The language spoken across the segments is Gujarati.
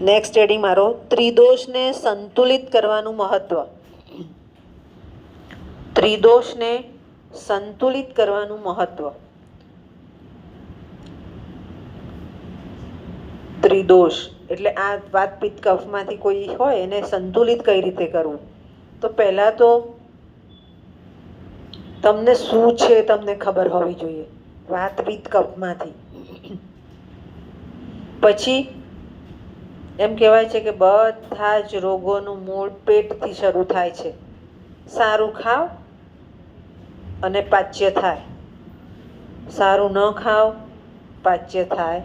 નેક્સ્ટ હેડિંગ મારો ત્રિદોષને સંતુલિત કરવાનું મહત્વ. ત્રિદોષને સંતુલિત કરવાનું મહત્વ. ત્રિદોષ એટલે આ વાત પિત્ત કફમાંથી કોઈ હોય એને સંતુલિત કઈ રીતે કરવું? તો પહેલા તો તમને શું છે તમને ખબર હોવી જોઈએ વાત પિત્ત કફમાંથી. પછી એમ કહેવાય છે કે બધા જ રોગોનું મૂળ પેટથી શરૂ થાય છે. સારું ખાવ અને પાચ્ય થાય, સારું ન ખાવ પાચ્ય થાય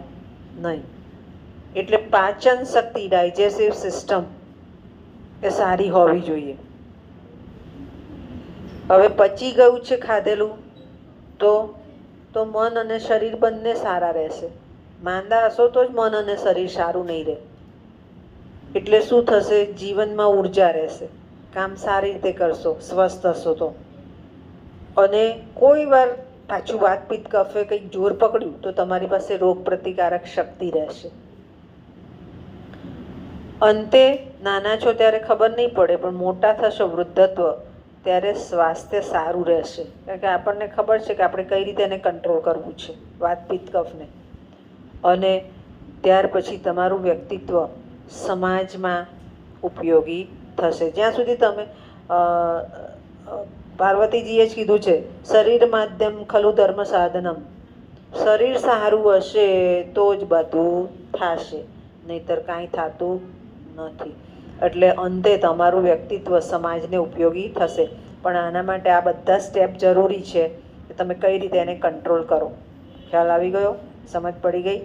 નહીં. એટલે પાચન શક્તિ, ડાયજેસ્ટિવ સિસ્ટમ એ સારી હોવી જોઈએ. હવે પચી ગયું છે ખાધેલું તો મન અને શરીર બંને સારા રહેશે. માંદા હશો તો જ મન અને શરીર સારું નહીં રહે. એટલે શું થશે? જીવનમાં ઉર્જા રહેશે, કામ સારી રીતે કરશો, સ્વસ્થ હશો તો. અને કોઈ વાર પાછું વાત પિત્ત કફે કંઈક જોર પકડ્યું તો તમારી પાસે રોગ પ્રતિકારક શક્તિ રહેશે. અંતે નાના છો ત્યારે ખબર નહીં પડે, પણ મોટા થશો વૃદ્ધત્વ ત્યારે સ્વાસ્થ્ય સારું રહેશે. કારણ કે આપણને ખબર છે કે આપણે કઈ રીતે એને કંટ્રોલ કરવું છે, વાત પિત્ત કફને. અને ત્યાર પછી તમારું વ્યક્તિત્વ સમાજમાં ઉપયોગી થશે. જ્યાં સુધી તમે પાર્વતીજીએ જ કીધું છે, શરીર માધ્યમ ખલુ ધર્મ સાધનમ. શરીર સારું હશે તો જ બધું થશે, નહીતર કાંઈ થતું નથી. એટલે અંતે તમારું વ્યક્તિત્વ સમાજને ઉપયોગી થશે. પણ આના માટે આ બધા સ્ટેપ જરૂરી છે કે તમે કઈ રીતે એને કંટ્રોલ કરો. ખ્યાલ આવી ગયો? સમજ પડી ગઈ?